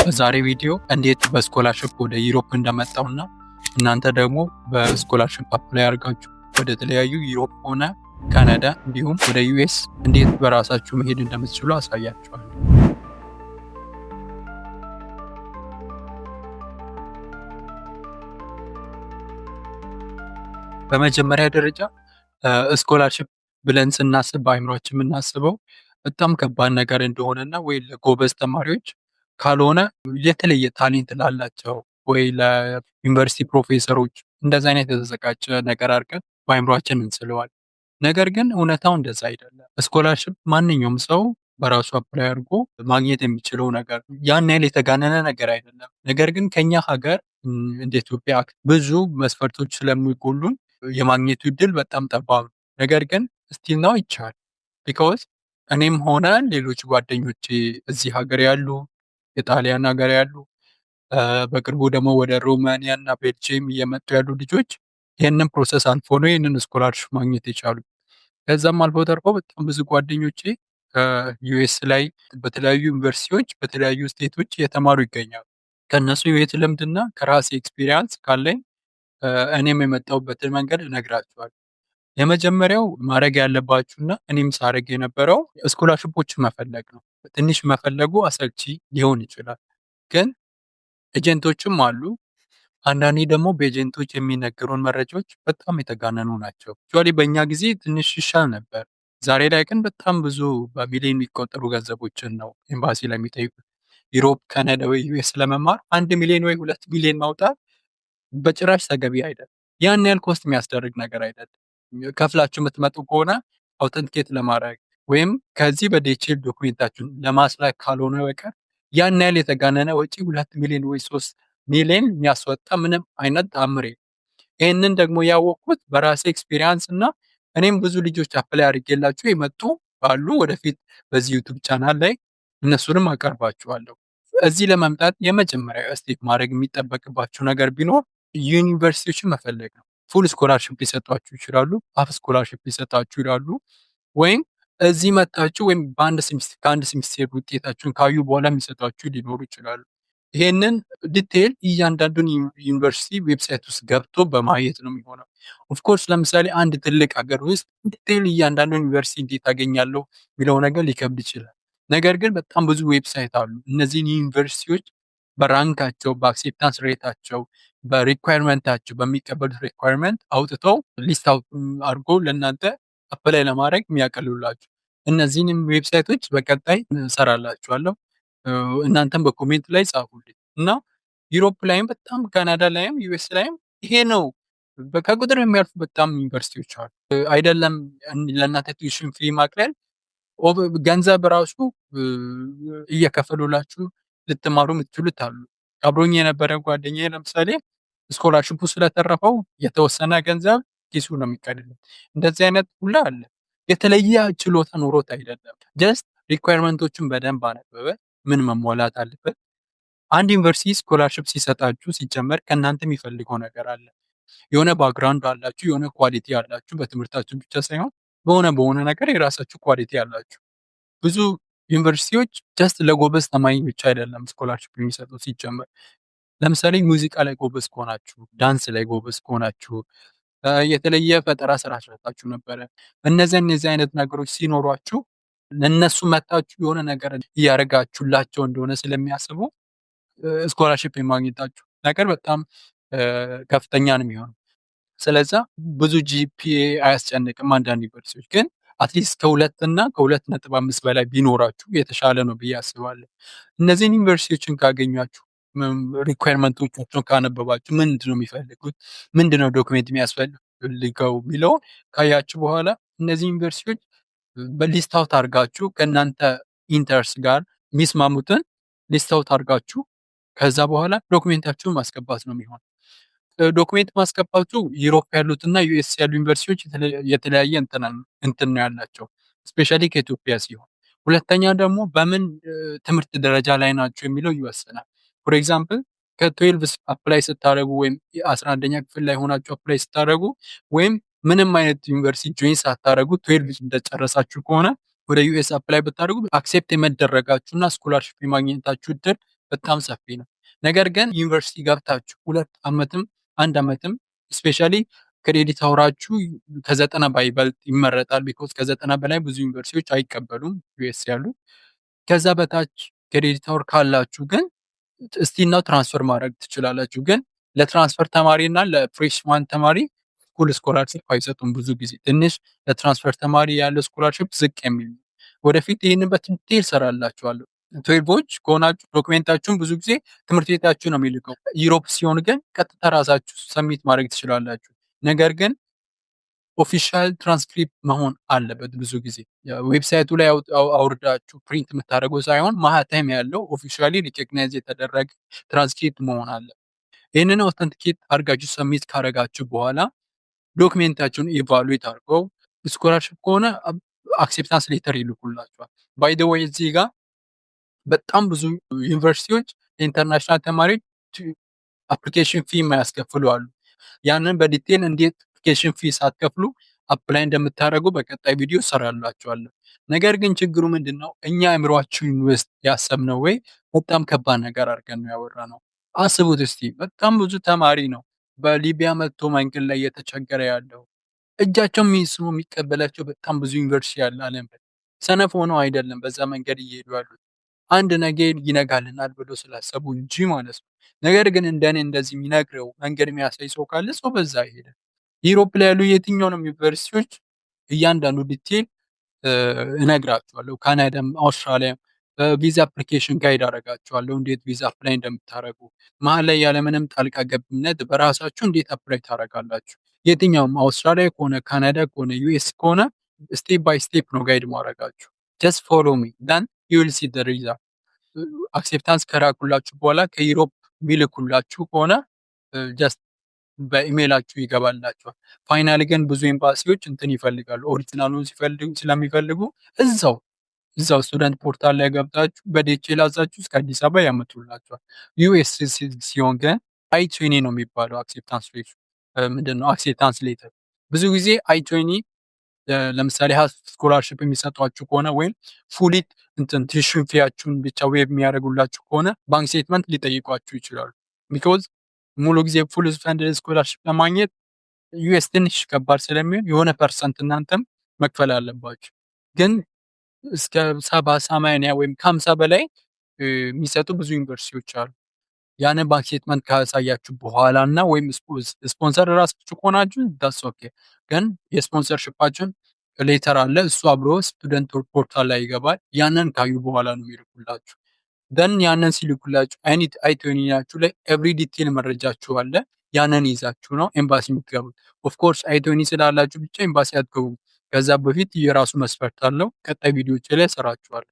በዛሬ ቪዲዮ እንዴት በስኮላርሽፕ ወደ ዩሮፕ እንደመጣውና እናንተ ደግሞ በስኮላርሽፕ አፕላይ አድርጋችሁ ወደ ተለያዩ ዩሮፕ ሆነ ካናዳ እንዲሁም ወደ ዩኤስ እንዴት በራሳችሁ መሄድ እንደምትችሉ አሳያችኋለሁ። በመጀመሪያ ደረጃ ስኮላርሽፕ ብለን ስናስብ በአይምሯችን የምናስበው በጣም ከባድ ነገር እንደሆነና ወይ ለጎበዝ ተማሪዎች ካልሆነ የተለየ ታሌንት ላላቸው ወይ ለዩኒቨርሲቲ ፕሮፌሰሮች እንደዚ አይነት የተዘጋጀ ነገር አድርገን በአይምሯችን እንስለዋል። ነገር ግን እውነታው እንደዛ አይደለም። ስኮላርሽፕ ማንኛውም ሰው በራሱ አፕላይ አድርጎ ማግኘት የሚችለው ነገር ያን ያህል የተጋነነ ነገር አይደለም። ነገር ግን ከኛ ሀገር እንደ ኢትዮጵያ ብዙ መስፈርቶች ስለሚጎሉን የማግኘቱ እድል በጣም ጠባብ ነው። ነገር ግን ስቲል ነው ይቻላል። ቢኮዝ እኔም ሆነ ሌሎች ጓደኞቼ እዚህ ሀገር ያሉ የጣሊያን ሀገር ያሉ በቅርቡ ደግሞ ወደ ሮማኒያ እና ቤልጅየም እየመጡ ያሉ ልጆች ይህንን ፕሮሰስ አልፎ ነው ይህንን ስኮላርሽፕ ማግኘት የቻሉ። ከዛም አልፎ ተርፎ በጣም ብዙ ጓደኞቼ ከዩኤስ ላይ በተለያዩ ዩኒቨርሲቲዎች በተለያዩ ስቴቶች እየተማሩ ይገኛሉ። ከእነሱ የህይወት ልምድና ከራሴ ኤክስፒሪያንስ ካለኝ እኔም የመጣሁበትን መንገድ እነግራችኋለሁ። የመጀመሪያው ማድረግ ያለባችሁና እኔም ሳደርግ የነበረው ስኮላርሽፖችን መፈለግ ነው። ትንሽ መፈለጉ አሰልቺ ሊሆን ይችላል፣ ግን ኤጀንቶችም አሉ። አንዳንዴ ደግሞ በኤጀንቶች የሚነገሩን መረጃዎች በጣም የተጋነኑ ናቸው። አክቹዋሊ በእኛ ጊዜ ትንሽ ይሻል ነበር። ዛሬ ላይ ግን በጣም ብዙ በሚሊዮን የሚቆጠሩ ገንዘቦችን ነው ኤምባሲ ላይ የሚጠይቁት። ዩሮፕ፣ ካናዳ ወይ ዩኤስ ለመማር 1 ሚሊዮን ወይ 2 ሚሊዮን ማውጣት በጭራሽ ተገቢ አይደለም። ያን ያህል ኮስት የሚያስደርግ ነገር አይደለም። ከፍላችሁ የምትመጡ ከሆነ አውተንቲኬት ለማድረግ ወይም ከዚህ በዲኤችኤል ዶክሜንታችሁን ለማስላክ ካልሆነ በቀር ያን ያህል የተጋነነ ወጪ 2 ሚሊዮን ወይ 3 ሚሊዮን የሚያስወጣ ምንም አይነት ተአምር የለም። ይህንን ደግሞ ያወቅኩት በራሴ ኤክስፒሪያንስ እና እኔም ብዙ ልጆች አፕላይ አድርጌላቸው የመጡ ባሉ ወደፊት በዚህ ዩቱብ ቻናል ላይ እነሱንም አቀርባችኋለሁ። እዚህ ለመምጣት የመጀመሪያ ስቴፕ ማድረግ የሚጠበቅባችሁ ነገር ቢኖር ዩኒቨርሲቲዎችን መፈለግ ነው። ፉል ስኮላርሽፕ ሊሰጧችሁ ይችላሉ፣ ሀፍ ስኮላርሽፕ ሊሰጣችሁ ይላሉ። ወይም እዚህ መጣችሁ ወይም ከአንድ ሴሚስተር ውጤታችሁን ካዩ በኋላ የሚሰጧችሁ ሊኖሩ ይችላሉ። ይሄንን ዲቴይል እያንዳንዱን ዩኒቨርሲቲ ዌብሳይት ውስጥ ገብቶ በማየት ነው የሚሆነው። ኦፍኮርስ ለምሳሌ አንድ ትልቅ ሀገር ውስጥ ዲቴይል እያንዳንዱን ዩኒቨርሲቲ እንዴት አገኛለሁ የሚለው ነገር ሊከብድ ይችላል። ነገር ግን በጣም ብዙ ዌብሳይት አሉ። እነዚህን ዩኒቨርሲቲዎች በራንካቸው፣ በአክሴፕታንስ ሬታቸው፣ በሪኳየርመንታቸው በሚቀበሉት ሪኳየርመንት አውጥተው ሊስት አድርጎ ለእናንተ አፕላይ ለማድረግ የሚያቀልሉላችሁ እነዚህንም ዌብሳይቶች በቀጣይ እሰራላችኋለሁ። እናንተም በኮሜንት ላይ ጻፉልኝ እና ዩሮፕ ላይም በጣም ካናዳ ላይም ዩኤስ ላይም ይሄ ነው ከቁጥር የሚያልፉ በጣም ዩኒቨርሲቲዎች አሉ። አይደለም ለእናንተ ቱዊሽን ፊ ማቅለል ገንዘብ ራሱ እየከፈሉላችሁ ልትማሩ የምትችሉት አሉ። አብሮኝ የነበረ ጓደኛዬ ለምሳሌ ስኮላርሽፑ ስለተረፈው የተወሰነ ገንዘብ ኪሱ ነው የሚቀድልን። እንደዚህ አይነት ሁላ አለ። የተለየ ችሎታ ኑሮት አይደለም። ጀስት ሪኳየርመንቶችን በደንብ አነበበ፣ ምን መሟላት አለበት። አንድ ዩኒቨርሲቲ ስኮላርሽፕ ሲሰጣችሁ ሲጀመር ከእናንተ የሚፈልገው ነገር አለ። የሆነ ባክግራውንድ አላችሁ፣ የሆነ ኳሊቲ አላችሁ። በትምህርታችሁ ብቻ ሳይሆን በሆነ ነገር የራሳችሁ ኳሊቲ አላችሁ። ብዙ ዩኒቨርሲቲዎች ጀስት ለጎበዝ ተማኝ ብቻ አይደለም ስኮላርሽፕ የሚሰጡት ሲጀመር። ለምሳሌ ሙዚቃ ላይ ጎበዝ ከሆናችሁ፣ ዳንስ ላይ ጎበዝ ከሆናችሁ፣ የተለየ ፈጠራ ስራ ሰርታችሁ ነበረ፣ እነዚህ አይነት ነገሮች ሲኖሯችሁ ለነሱ መታችሁ የሆነ ነገር እያደረጋችሁላቸው እንደሆነ ስለሚያስቡ ስኮላርሽፕ የማግኘታችሁ ነገር በጣም ከፍተኛ ነው የሚሆነው። ስለዛ ብዙ ጂፒኤ አያስጨንቅም። አንዳንድ ዩኒቨርሲቲዎች ግን አትሊስት ከ2 እና ከ2.5 በላይ ቢኖራችሁ የተሻለ ነው ብዬ አስባለሁ። እነዚህን ዩኒቨርሲቲዎችን ካገኛችሁ ሪኳየርመንቶቻቸውን ካነበባችሁ ምንድን ነው የሚፈልጉት፣ ምንድን ነው ዶክሜንት የሚያስፈልገው የሚለውን ካያችሁ በኋላ እነዚህ ዩኒቨርሲቲዎች በሊስት አውት አድርጋችሁ ከእናንተ ኢንተርስ ጋር የሚስማሙትን ሊስት አውት አድርጋችሁ ከዛ በኋላ ዶክሜንታችሁን ማስገባት ነው የሚሆነው። ዶክሜንት ማስገባቱ ዩሮፕ ያሉትና ዩኤስ ያሉ ዩኒቨርሲቲዎች የተለያየ እንትን ነው ያላቸው፣ ስፔሻሊ ከኢትዮጵያ ሲሆን። ሁለተኛ ደግሞ በምን ትምህርት ደረጃ ላይ ናቸው የሚለው ይወስናል። ፎር ኤግዛምፕል ከ12 አፕላይ ስታደረጉ ወይም 11ኛ ክፍል ላይ ሆናችሁ አፕላይ ስታደረጉ ወይም ምንም አይነት ዩኒቨርሲቲ ጆይን ሳታደረጉ 12 እንደጨረሳችሁ ከሆነ ወደ ዩኤስ አፕላይ ብታደርጉ አክሴፕት የመደረጋችሁና ስኮላርሽፕ የማግኘታችሁ እድል በጣም ሰፊ ነው። ነገር ግን ዩኒቨርሲቲ ገብታችሁ 2 ዓመትም 1 ዓመትም ስፔሻሊ ክሬዲት አወራችሁ ከ90 ባይበልጥ ይመረጣል። ቢኮዝ ከ90 በላይ ብዙ ዩኒቨርሲቲዎች አይቀበሉም ዩኤስ ያሉ። ከዛ በታች ክሬዲት አወር ካላችሁ ግን ስቲል ናው ትራንስፈር ማድረግ ትችላላችሁ። ግን ለትራንስፈር ተማሪ እና ለፍሬሽማን ተማሪ ፉል ስኮላርሽፕ አይሰጡም። ብዙ ጊዜ ትንሽ ለትራንስፈር ተማሪ ያለው ስኮላርሽፕ ዝቅ የሚል ነው። ወደፊት ይህንን በዲቴል እሰራላችኋለሁ። ትዌልቮች ከሆናችሁ ዶክሜንታችሁን ብዙ ጊዜ ትምህርት ቤታችሁ ነው የሚልከው። ዩሮፕ ሲሆን ግን ቀጥታ ራሳችሁ ሰሚት ማድረግ ትችላላችሁ። ነገር ግን ኦፊሻል ትራንስክሪፕት መሆን አለበት። ብዙ ጊዜ ዌብሳይቱ ላይ አውርዳችሁ ፕሪንት የምታደርገው ሳይሆን ማህተም ያለው ኦፊሻሊ ሪኮግናይዝ የተደረገ ትራንስክሪፕት መሆን አለ። ይህንን ኦተንቲኬት አድርጋችሁ ሰሚት ካደረጋችሁ በኋላ ዶክሜንታችሁን ኢቫሉዌት አድርገው ስኮላርሽፕ ከሆነ አክሴፕታንስ ሌተር ይልኩላችኋል። ባይ ዘ ወይ እዚህ ጋር በጣም ብዙ ዩኒቨርሲቲዎች የኢንተርናሽናል ተማሪዎች አፕሊኬሽን ፊ የማያስከፍሉ አሉ። ያንን በዲቴል እንዴት አፕሊኬሽን ፊ ሳትከፍሉ አፕላይ እንደምታደርጉ በቀጣይ ቪዲዮ እሰራላችኋለሁ። ነገር ግን ችግሩ ምንድን ነው? እኛ አእምሯችን ውስጥ ያሰብነው ወይ በጣም ከባድ ነገር አድርገን ነው ያወራነው። አስቡት እስቲ በጣም ብዙ ተማሪ ነው በሊቢያ መጥቶ መንገድ ላይ እየተቸገረ ያለው። እጃቸው የሚስሙ የሚቀበላቸው በጣም ብዙ ዩኒቨርሲቲ ያለ ዓለም ላይ ሰነፍ ሆነው አይደለም በዛ መንገድ እየሄዱ ያሉት አንድ ነገ ይነጋልናል ብሎ ስላሰቡ እንጂ ማለት ነው። ነገር ግን እንደኔ እንደዚህ የሚነግረው መንገድ የሚያሳይ ሰው ካለ ሰው በዛ ይሄዳል። ዩሮፕ ላይ ያሉ የትኛውንም ዩኒቨርሲቲዎች እያንዳንዱ ዲቴል እነግራችኋለሁ። ካናዳም አውስትራሊያም ቪዛ አፕሊኬሽን ጋይድ አደርጋችኋለሁ። እንዴት ቪዛ አፕላይ እንደምታደርጉ መሀል ላይ ያለምንም ጣልቃ ገብነት በራሳችሁ እንዴት አፕላይ ታደርጋላችሁ። የትኛውም አውስትራሊያ ከሆነ ካናዳ ከሆነ ዩኤስ ከሆነ ስቴፕ ባይ ስቴፕ ነው ጋይድ ማድረጋችሁ። ጀስት ፎሎ ሚ ዳን ዩ ዊል ሲ ዘ ሪዛልት። አክሴፕታንስ ከላኩላችሁ በኋላ ከዩሮፕ የሚልኩላችሁ ከሆነ ጀስት በኢሜይላችሁ ይገባላችኋል። ፋይናሊ ግን ብዙ ኤምባሲዎች እንትን ይፈልጋሉ። ኦሪጂናሉን ስለሚፈልጉ እዛው ስቱደንት ፖርታል ላይ ገብታችሁ በዲኤችኤል አዛችሁ እስከ አዲስ አበባ ያመጡላችኋል። ዩኤስ ሲሆን ግን አይ20 ነው የሚባለው አክሴፕታንስ ምንድነው አክሴፕታንስ ሌተር። ብዙ ጊዜ አይ20 ለምሳሌ ስኮላርሽፕ የሚሰጧችሁ ከሆነ ወይም ፉሊት እንትን ቲዩሽን ፊያችሁን ብቻ ዌብ የሚያደርጉላችሁ ከሆነ ባንክ ስቴትመንት ሊጠይቋችሁ ይችላሉ። ቢኮዝ ሙሉ ጊዜ ፉል ፈንድድ ስኮላርሽፕ ለማግኘት ዩኤስ ትንሽ ከባድ ስለሚሆን የሆነ ፐርሰንት እናንተም መክፈል አለባችሁ። ግን እስከ 70-80 ወይም ከ50 በላይ የሚሰጡ ብዙ ዩኒቨርሲቲዎች አሉ። ያንን ባንክ ስቴትመንት ካሳያችሁ በኋላ እና ወይም ስፖንሰር ራሳችሁ ከሆናችሁ ዳስ ኦኬ። ግን የስፖንሰርሽፓችሁን ሌተር አለ፣ እሱ አብሮ ስቱደንት ፖርታል ላይ ይገባል። ያንን ካዩ በኋላ ነው የሚልኩላችሁ። ደን ያንን ሲልኩላችሁ አይ20 ላይ ኤቭሪ ዲቴል መረጃችሁ አለ። ያንን ይዛችሁ ነው ኤምባሲ የምትገቡት። ኦፍኮርስ አይ20 ስላላችሁ ብቻ ኤምባሲ አትገቡም። ከዛ በፊት የራሱ መስፈርት አለው። ቀጣይ ቪዲዮዎች ላይ እሰራችኋለሁ።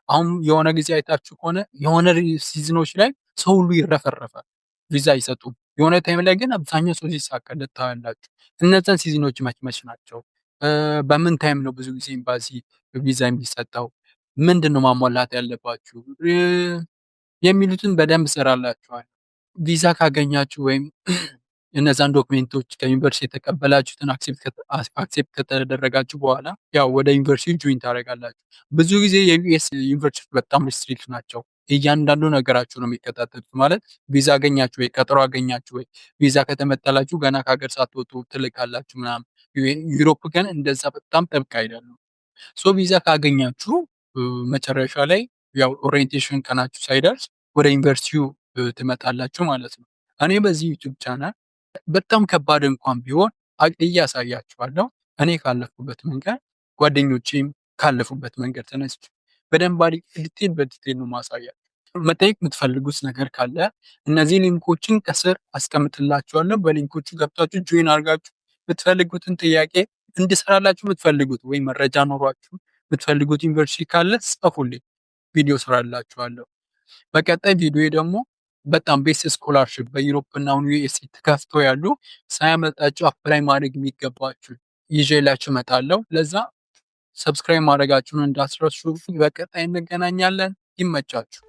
አሁን የሆነ ጊዜ አይታችሁ ከሆነ የሆነ ሲዝኖች ላይ ሰው ሁሉ ይረፈረፋል፣ ቪዛ አይሰጡም። የሆነ ታይም ላይ ግን አብዛኛው ሰው ሲሳካለት ታያላችሁ። እነዛን ሲዝኖች መች ናቸው? በምን ታይም ነው ብዙ ጊዜ ኤምባሲ ቪዛ የሚሰጠው? ምንድን ነው ማሟላት ያለባችሁ የሚሉትን በደንብ እሰራላችኋል። ቪዛ ካገኛችሁ ወይም እነዛን ዶክሜንቶች ከዩኒቨርሲቲ የተቀበላችሁትን አክሴፕት ከተደረጋችሁ በኋላ ያው ወደ ዩኒቨርሲቲ ጆይን ታደርጋላችሁ። ብዙ ጊዜ የዩኤስ ዩኒቨርሲቲ በጣም ሪስትሪክት ናቸው። እያንዳንዱ ነገራችሁ ነው የሚከታተሉት። ማለት ቪዛ አገኛችሁ ወይ፣ ቀጠሮ አገኛችሁ ወይ፣ ቪዛ ከተመጠላችሁ ገና ከሀገር ሳትወጡ ትልካላችሁ ምናምን። ዩሮፕ ግን እንደዛ በጣም ጥብቅ አይደሉም። ሶ ቪዛ ካገኛችሁ መጨረሻ ላይ ያው ኦሪየንቴሽን ቀናችሁ ሳይደርስ ወደ ዩኒቨርሲቲው ትመጣላችሁ ማለት ነው። እኔ በዚህ ዩቲዩብ ቻናል በጣም ከባድ እንኳን ቢሆን እያሳያችኋለሁ። እኔ ካለፉበት መንገድ ጓደኞቼም ካለፉበት መንገድ ተነስቼ በደንብ ዲቴል በዲቴል ነው ማሳያችሁ። መጠየቅ የምትፈልጉት ነገር ካለ እነዚህ ሊንኮችን ከስር አስቀምጥላችኋለሁ። በሊንኮቹ ገብታችሁ ጆይን አድርጋችሁ የምትፈልጉትን ጥያቄ እንድሰራላችሁ የምትፈልጉት ወይም መረጃ ኖሯችሁ የምትፈልጉት ዩኒቨርሲቲ ካለ ጻፉልኝ፣ ቪዲዮ ስራላችኋለሁ። በቀጣይ ቪዲዮ ደግሞ በጣም ቤስት ስኮላርሽፕ በዩሮፕ እና አሁን ዩኤስ ተከፍተው ያሉ ሳያመልጣችሁ አፕላይ ማድረግ የሚገባችሁ ይዤላችሁ እመጣለሁ። ለዛ ሰብስክራይብ ማድረጋችሁን እንዳትረሱ። በቀጣይ እንገናኛለን። ይመቻችሁ።